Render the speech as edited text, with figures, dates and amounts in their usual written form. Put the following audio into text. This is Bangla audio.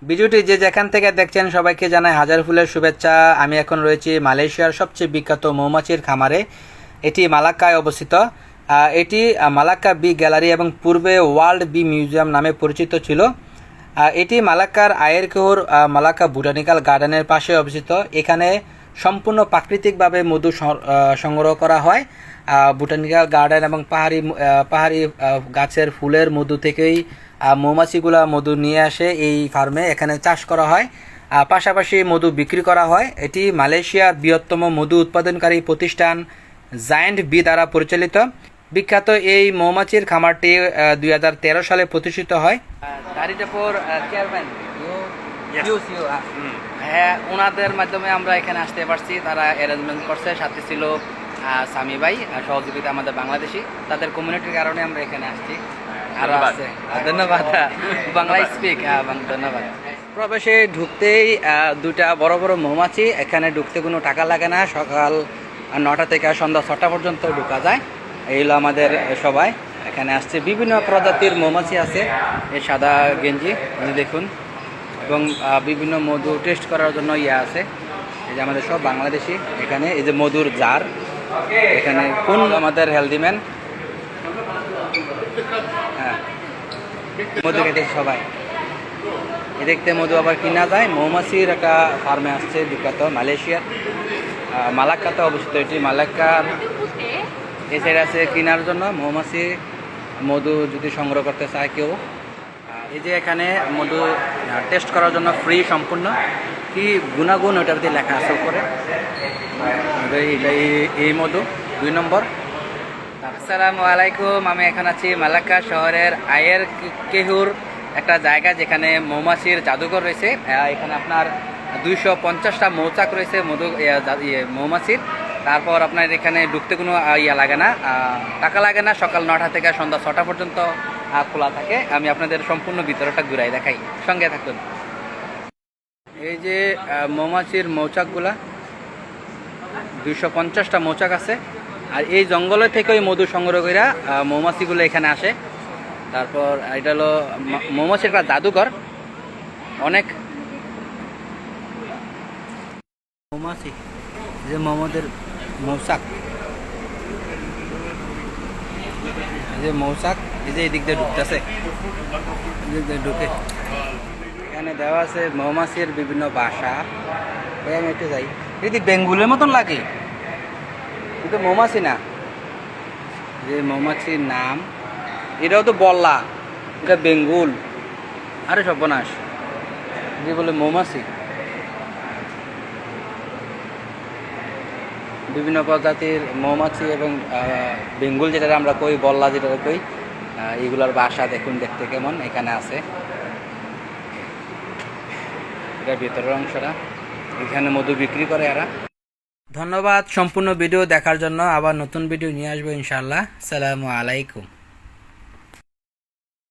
ভিডিওটি যে যেখান থেকে দেখছেন সবাইকে জানাই হাজার ফুলের শুভেচ্ছা। আমি এখন রয়েছি মালয়েশিয়ার সবচেয়ে বিখ্যাত মৌমাছির খামারে। এটি মালাক্কায় অবস্থিত। এটি মালাক্কা বি গ্যালারি এবং পূর্বে ওয়ার্ল্ড বি মিউজিয়াম নামে পরিচিত ছিল। এটি মালাক্কার আয়ের কেহর মালাক্কা বোটানিক্যাল গার্ডেনের পাশে অবস্থিত। এখানে সম্পূর্ণ প্রাকৃতিকভাবে মধু সংগ্রহ করা হয়। বোটানিক্যাল গার্ডেন এবং পাহাড়ি গাছের ফুলের মধু থেকেই মৌমাছিগুলা মধু নিয়ে আসে এই ফার্মে, এখানে চাষ করা হয়। পাশাপাশি মধু বিক্রি করা হয়। এটি মালয়েশিয়ার বৃহত্তম মধু উৎপাদনকারী প্রতিষ্ঠান জায়ান্ট বি দ্বারা পরিচালিত। বিখ্যাত এই মৌমাছির খামারটি 2013 সালে প্রতিষ্ঠিত হয়। চেয়ারম্যান হ্যাঁ, ওনাদের মাধ্যমে আমরা এখানে আসতে পারছি। তারা অ্যারেঞ্জমেন্ট করছে, সাথে ছিল সামি ভাই সহযোগিতা আমাদের বাংলাদেশি, তাদের কমিউনিটির কারণে আমরা এখানে আসছি। আরো আছে, ধন্যবাদ। বাংলা স্পিক, ধন্যবাদ। প্রবেশে ঢুকতেই দুটা বড় বড় মৌমাছি। এখানে ঢুকতে কোনো টাকা লাগে না। সকাল 9টা থেকে সন্ধ্যা 6টা পর্যন্ত ঢোকা যায়। এই হলো আমাদের সবাই এখানে আসছে। বিভিন্ন প্রজাতির মৌমাছি আছে। এই সাদা গেঞ্জি দেখুন, এবং বিভিন্ন মধু টেস্ট করার জন্য আছে। এই যে আমাদের সব বাংলাদেশি এখানে। এই যে মধুর জার, এখানে কোন আমাদের হেলদিম্যান, হ্যাঁ মধু খেতে সবাই। এ দেখতে মধু আবার কিনা যায়। মৌমাছির একটা ফার্মে আসছে বিখ্যাত মালয়েশিয়ার মালাক্কাতে অবস্থিত। এটি মালাক্কার এই সাইড আছে কেনার জন্য মৌমাছি মধু যদি সংগ্রহ করতে চায় কেউ। এই যে এখানে মধু টেস্ট করার জন্য ফ্রি সম্পূর্ণ। কি গুণাগুণ ওটাতে লেখা আছে উপরে। এই মধু 2 নম্বর। আসসালামু আলাইকুম। আমি এখন আছি মালাক্কা শহরের আয়ের কেহুর একটা জায়গা, যেখানে মৌমাছির জাদুঘর রয়েছে। এখানে আপনার 250টা মৌচাক রয়েছে মৌমাছির। তারপর আপনার এখানে ঢুকতে কোনো লাগে না, টাকা লাগে না। সকাল 9টা থেকে সন্ধ্যা 6টা পর্যন্ত খোলা থাকে। আমি আপনাদের সম্পূর্ণ ভিতরটা ঘুরাই দেখাই, সঙ্গে থাকুন। এই যে মৌমাছির মৌচাকগুলা, 250টা মৌচাক আছে। আর এই জঙ্গলের থেকে ওই মধু সংগ্রহ করে মৌমাছিগুলো এখানে আসে। তারপর এটা হলো মৌমাছির একটা জাদুঘর। অনেক মৌমাছি, যে মৌমাদের মৌচাক, এই যে মৌচাক, এই যে এদিক দিয়ে ঢুকতেছে, ঢুকে এখানে দেওয়া আছে মৌমাছির বিভিন্ন বাসা। আমি একটু যাই, যদি বেঙ্গুলের মতন লাগে, কিন্তু মৌমাছি না। যে মৌমাছির নাম, এটাও তো বললা, এটা বেঙ্গুল। আরে সর্বনাশ, যে বলে মৌমাছি। বিভিন্ন প্রজাতির মৌমাছি এবং বেঙ্গুল যেটা আমরা কই, বল্লা যেটা কই, এইগুলোর বাসা দেখুন দেখতে কেমন এখানে আছে। এটা ভিতরের অংশটা, এখানে মধু বিক্রি করে এরা। ধন্যবাদ সম্পূর্ণ ভিডিও দেখার জন্য। আবার নতুন ভিডিও নিয়ে আসবো ইনশাআল্লাহ। আসসালামু আলাইকুম।